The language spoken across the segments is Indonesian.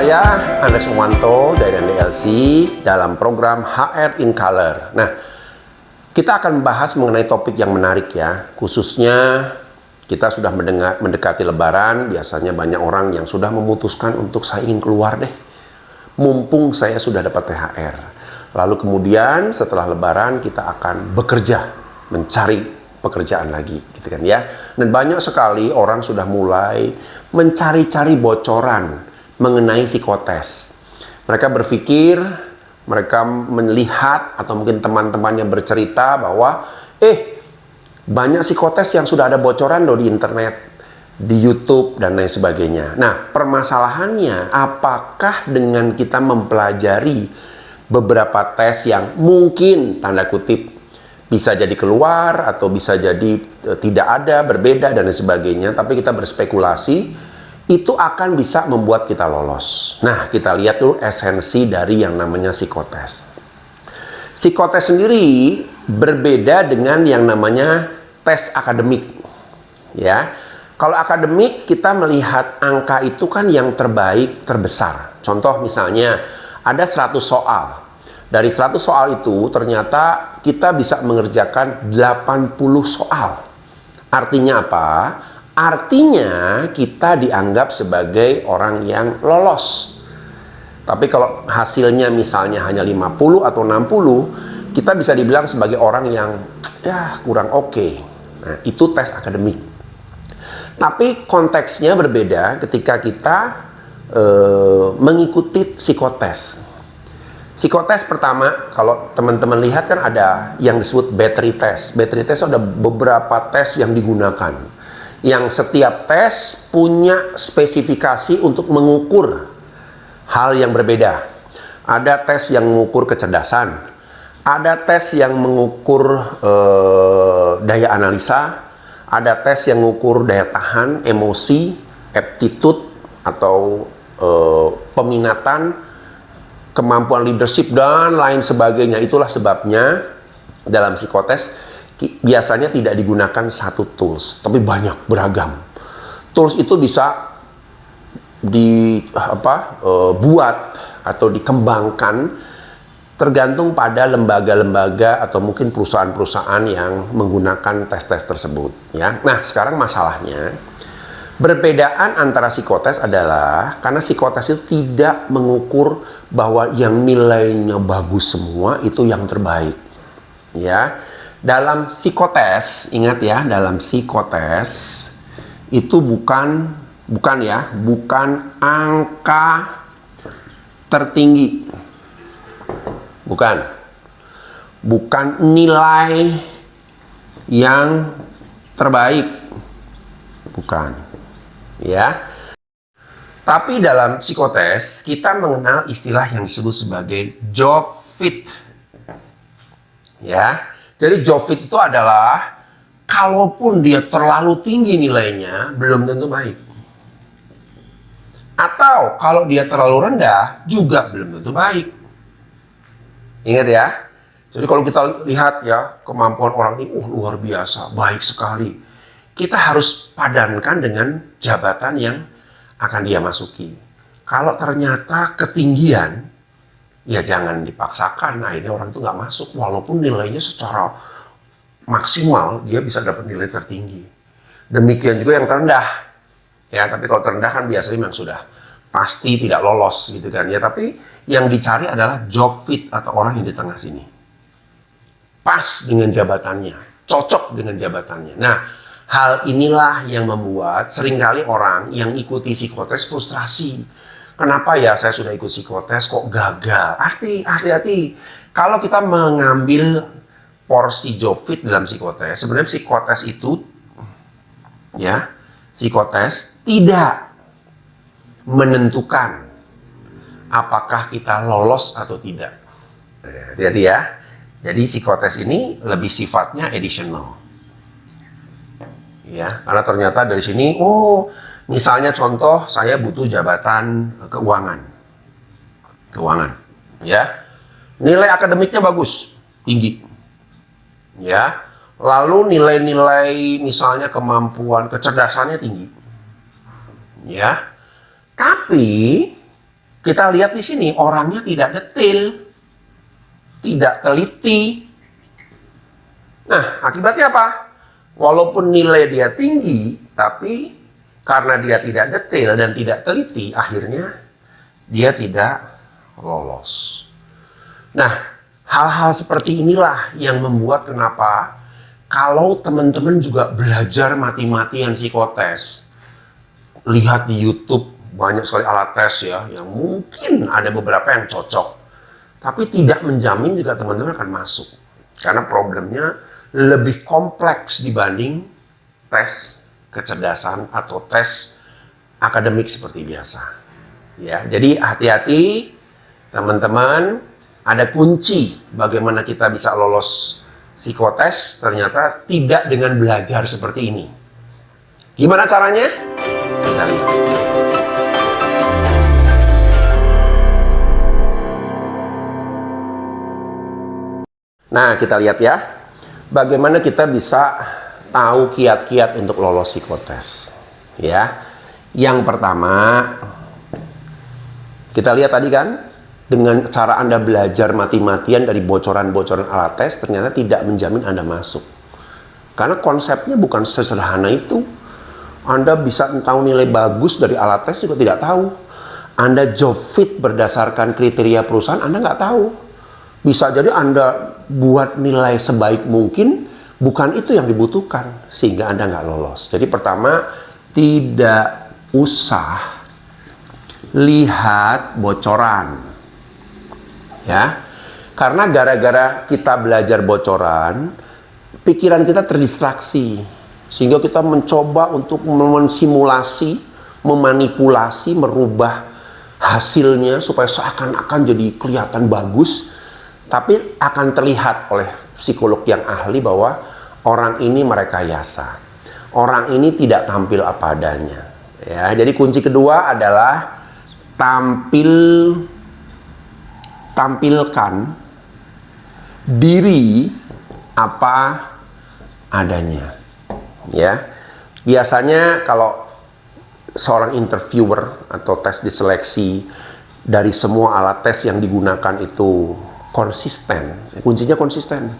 saya Andes Muwanto dari NDLC dalam program HR in Color. Nah, kita akan membahas mengenai topik yang menarik ya. Khususnya kita sudah mendekati Lebaran, biasanya banyak orang yang sudah memutuskan untuk saya ingin keluar deh. Mumpung saya sudah dapat THR. Lalu kemudian setelah Lebaran kita akan bekerja, mencari pekerjaan lagi, gitu kan ya. Dan banyak sekali orang sudah mulai mencari-cari bocoran mengenai psikotes. Mereka berpikir, mereka melihat atau mungkin teman-temannya bercerita bahwa banyak psikotes yang sudah ada bocoran loh di internet, di YouTube dan lain sebagainya. Nah, permasalahannya apakah dengan kita mempelajari beberapa tes yang mungkin tanda kutip bisa jadi keluar atau bisa jadi tidak ada, berbeda dan lain sebagainya, tapi kita berspekulasi itu akan bisa membuat kita lolos. Nah, kita lihat dulu esensi dari yang namanya psikotes. Psikotes sendiri berbeda dengan yang namanya tes akademik. Ya, kalau akademik kita melihat angka itu kan yang terbaik, terbesar. Contoh misalnya ada 100 soal. Dari 100 soal itu ternyata kita bisa mengerjakan 80 soal. Artinya apa? Artinya kita dianggap sebagai orang yang lolos. Tapi kalau hasilnya misalnya hanya 50 atau 60, kita bisa dibilang sebagai orang yang ya kurang oke. Nah, itu tes akademik. Tapi konteksnya berbeda ketika kita mengikuti psikotes. Psikotes pertama, kalau teman-teman lihat kan ada yang disebut battery test. Battery test ada beberapa tes yang digunakan. Yang setiap tes punya spesifikasi untuk mengukur hal yang berbeda. Ada tes yang mengukur kecerdasan, ada tes yang mengukur daya analisa, ada tes yang mengukur daya tahan, emosi, aptitude atau peminatan, kemampuan leadership dan lain sebagainya. Itulah sebabnya dalam psikotes biasanya tidak digunakan satu tools, tapi banyak, beragam. Tools itu bisa dibuat atau dikembangkan tergantung pada lembaga-lembaga atau mungkin perusahaan-perusahaan yang menggunakan tes-tes tersebut. Ya, nah sekarang masalahnya perbedaan antara psikotes adalah karena psikotes itu tidak mengukur bahwa yang nilainya bagus semua itu yang terbaik. Ya. Dalam psikotes, ingat ya, dalam psikotes itu bukan angka tertinggi. Bukan nilai yang terbaik. Bukan. Ya. Tapi dalam psikotes kita mengenal istilah yang disebut sebagai job fit. Ya. Jadi job fit itu adalah kalaupun dia terlalu tinggi nilainya belum tentu baik. Atau kalau dia terlalu rendah juga belum tentu baik. Ingat ya. Jadi kalau kita lihat ya kemampuan orang ini luar biasa, baik sekali. Kita harus padankan dengan jabatan yang akan dia masuki. Kalau ternyata ketinggian, ya jangan dipaksakan, akhirnya orang itu nggak masuk walaupun nilainya secara maksimal dia bisa dapat nilai tertinggi. Demikian juga yang terendah. Ya, tapi kalau terendah kan biasanya memang sudah pasti tidak lolos gitu kan ya. Tapi yang dicari adalah job fit atau orang yang di tengah sini. Pas dengan jabatannya, cocok dengan jabatannya. Nah, hal inilah yang membuat seringkali orang yang ikuti psikotes frustrasi. Kenapa ya saya sudah ikut psikotes kok gagal? Hati-hati. Kalau kita mengambil porsi job fit dalam psikotes, sebenarnya psikotes itu ya, psikotes tidak menentukan apakah kita lolos atau tidak. Hati-hati ya. Jadi psikotes ini lebih sifatnya additional. Ya, karena ternyata dari sini misalnya contoh, saya butuh jabatan keuangan, ya. Nilai akademiknya bagus, tinggi, ya. Lalu nilai-nilai misalnya kemampuan kecerdasannya tinggi, ya. Tapi Kita lihat di sini orangnya tidak detail, tidak teliti. Nah, akibatnya apa? Walaupun nilai dia tinggi, tapi karena dia tidak detail dan tidak teliti, akhirnya dia tidak lolos. Nah, hal-hal seperti inilah yang membuat kenapa kalau teman-teman juga belajar mati-matian psikotes, lihat di YouTube banyak sekali alat tes ya, yang mungkin ada beberapa yang cocok, tapi tidak menjamin juga teman-teman akan masuk. Karena problemnya lebih kompleks dibanding tes kecerdasan atau tes akademik seperti biasa. Ya, jadi hati-hati teman-teman, ada kunci bagaimana kita bisa lolos psikotes, ternyata tidak dengan belajar seperti ini. Gimana caranya? Kita lihat. Nah, kita lihat ya, bagaimana kita bisa tahu kiat-kiat untuk lolos psikotes. Ya, yang pertama, kita lihat tadi kan, dengan cara Anda belajar mati-matian dari bocoran-bocoran alat tes, ternyata tidak menjamin Anda masuk. Karena konsepnya bukan sesederhana itu. Anda bisa tahu nilai bagus dari alat tes juga tidak tahu. Anda job fit berdasarkan kriteria perusahaan, Anda nggak tahu. Bisa jadi Anda buat nilai sebaik mungkin, bukan itu yang dibutuhkan, sehingga Anda nggak lolos. Jadi pertama, tidak usah lihat bocoran. Ya, karena gara-gara kita belajar bocoran, pikiran kita terdistraksi, sehingga kita mencoba untuk mensimulasi, memanipulasi, merubah hasilnya supaya seakan-akan jadi kelihatan bagus, tapi akan terlihat oleh psikolog yang ahli bahwa orang ini merekayasa, orang ini tidak tampil apa adanya. Ya, jadi kunci kedua adalah tampilkan diri apa adanya. Ya, biasanya kalau seorang interviewer atau tes diseleksi, dari semua alat tes yang digunakan itu konsisten, kuncinya konsisten.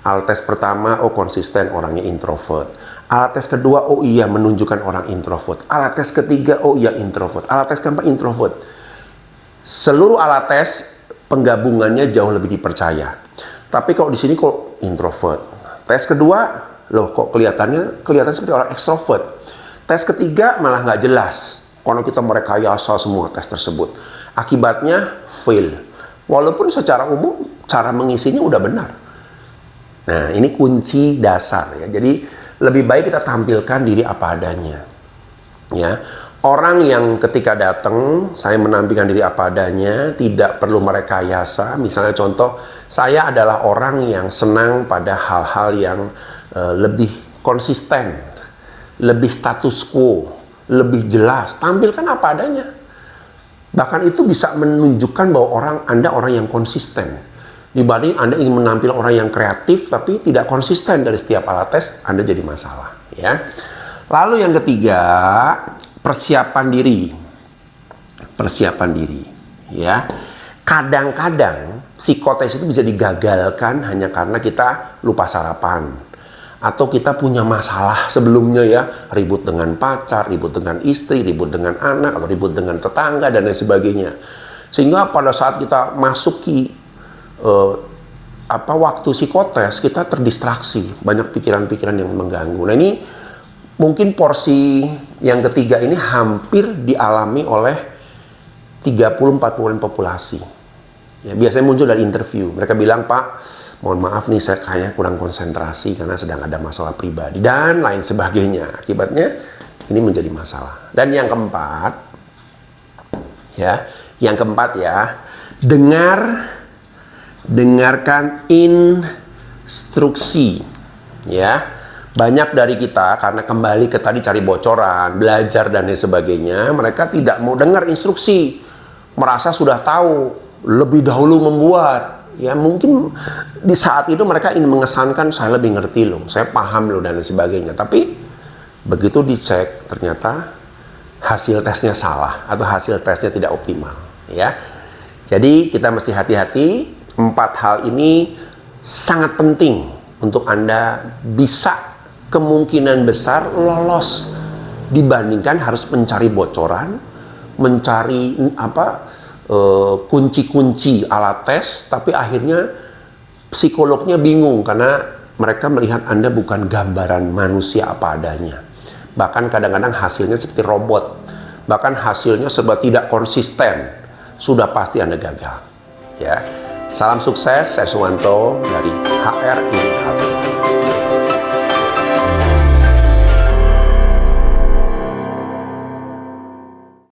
Alat tes pertama, oh konsisten, orangnya introvert. Alat tes kedua, oh iya menunjukkan orang introvert. Alat tes ketiga, oh iya introvert. Alat tes keempat, introvert. Seluruh alat tes penggabungannya jauh lebih dipercaya. Tapi kalau di sini kok introvert. Tes kedua, loh kok kelihatan seperti orang ekstrovert. Tes ketiga malah nggak jelas. Kalau kita merekayasa semua tes tersebut. Akibatnya fail. Walaupun secara umum cara mengisinya udah benar. Nah, ini kunci dasar ya. Jadi lebih baik kita tampilkan diri apa adanya. Ya. Orang yang ketika datang, saya menampilkan diri apa adanya, tidak perlu merekayasa. Misalnya contoh, saya adalah orang yang senang pada hal-hal yang lebih konsisten, lebih status quo, lebih jelas. Tampilkan apa adanya. Bahkan itu bisa menunjukkan bahwa Anda orang yang konsisten. Dibanding Anda ingin menampilkan orang yang kreatif, tapi tidak konsisten dari setiap alat tes, Anda jadi masalah. Ya. Lalu yang ketiga, persiapan diri. Persiapan diri. Ya. Kadang-kadang psikotes itu bisa digagalkan hanya karena kita lupa sarapan. Atau kita punya masalah sebelumnya ya, ribut dengan pacar, ribut dengan istri, ribut dengan anak, atau ribut dengan tetangga, dan lain sebagainya. Sehingga pada saat kita masuki waktu psikotes, kita terdistraksi, banyak pikiran-pikiran yang mengganggu. Nah ini mungkin porsi yang ketiga ini hampir dialami oleh 30-40% populasi. Ya, biasanya muncul dari interview, mereka bilang, Pak, mohon maaf nih, saya kayaknya kurang konsentrasi karena sedang ada masalah pribadi dan lain sebagainya. Akibatnya ini menjadi masalah. Dan yang keempat, dengarkan instruksi. Ya, banyak dari kita karena kembali ke tadi cari bocoran, belajar dan lain sebagainya, mereka tidak mau dengar instruksi, merasa sudah tahu, lebih dahulu membuat. Ya mungkin di saat itu mereka ingin mengesankan saya lebih ngerti loh, saya paham loh dan lain sebagainya. Tapi begitu dicek ternyata hasil tesnya salah atau hasil tesnya tidak optimal. ya. Jadi kita mesti hati-hati. 4 hal ini sangat penting untuk Anda bisa kemungkinan besar lolos dibandingkan harus mencari bocoran, mencari kunci-kunci alat tes, tapi akhirnya psikolognya bingung karena mereka melihat Anda bukan gambaran manusia apa adanya. Bahkan kadang-kadang hasilnya seperti robot, bahkan hasilnya serba tidak konsisten. Sudah pasti Anda gagal. Ya, salam sukses, saya Suwanto dari HR Incaleur.